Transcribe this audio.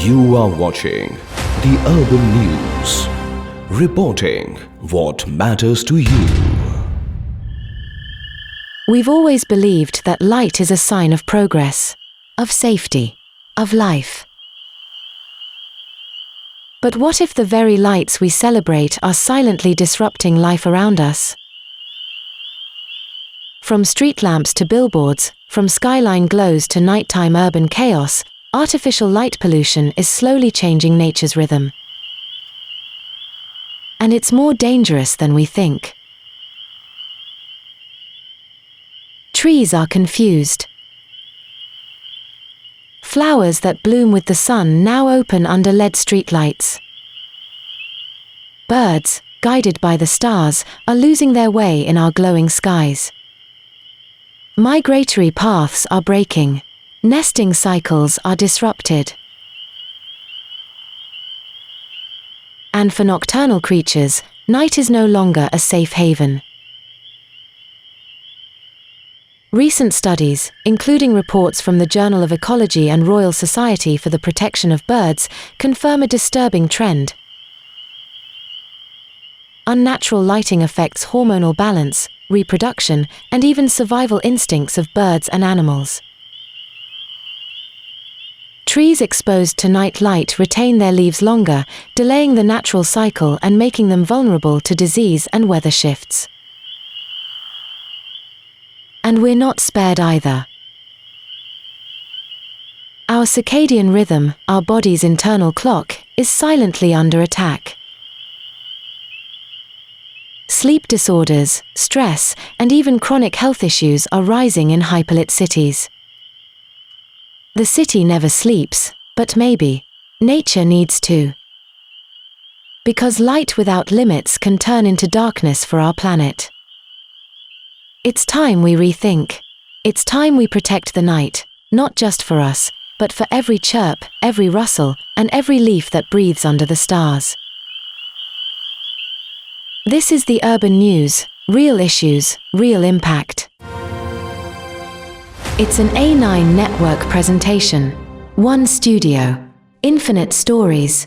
You are watching the Urban News, reporting what matters to you. We've always believed that light is a sign of progress, of safety, of life. But what if the very lights we celebrate are silently disrupting life around us? From street lamps to billboards, from skyline glows to nighttime urban chaos, artificial light pollution is slowly changing nature's rhythm. And it's more dangerous than we think. Trees are confused. Flowers that bloom with the sun now open under LED streetlights. Birds, guided by the stars, are losing their way in our glowing skies. Migratory paths are breaking. Nesting cycles are disrupted. And for nocturnal creatures, night is no longer a safe haven. Recent studies, including reports from the Journal of Ecology and Royal Society for the Protection of Birds, confirm a disturbing trend. Unnatural lighting affects hormonal balance, reproduction, and even survival instincts of birds and animals. Trees exposed to night light retain their leaves longer, delaying the natural cycle and making them vulnerable to disease and weather shifts. And we're not spared either. Our circadian rhythm, our body's internal clock, is silently under attack. Sleep disorders, stress, and even chronic health issues are rising in hyperlit cities. The city never sleeps, but maybe nature needs to. Because light without limits can turn into darkness for our planet. It's time we rethink. It's time we protect the night, not just for us, but for every chirp, every rustle, and every leaf that breathes under the stars. This is the Urban News, real issues, real impact. It's an A9 network presentation. One studio. Infinite stories.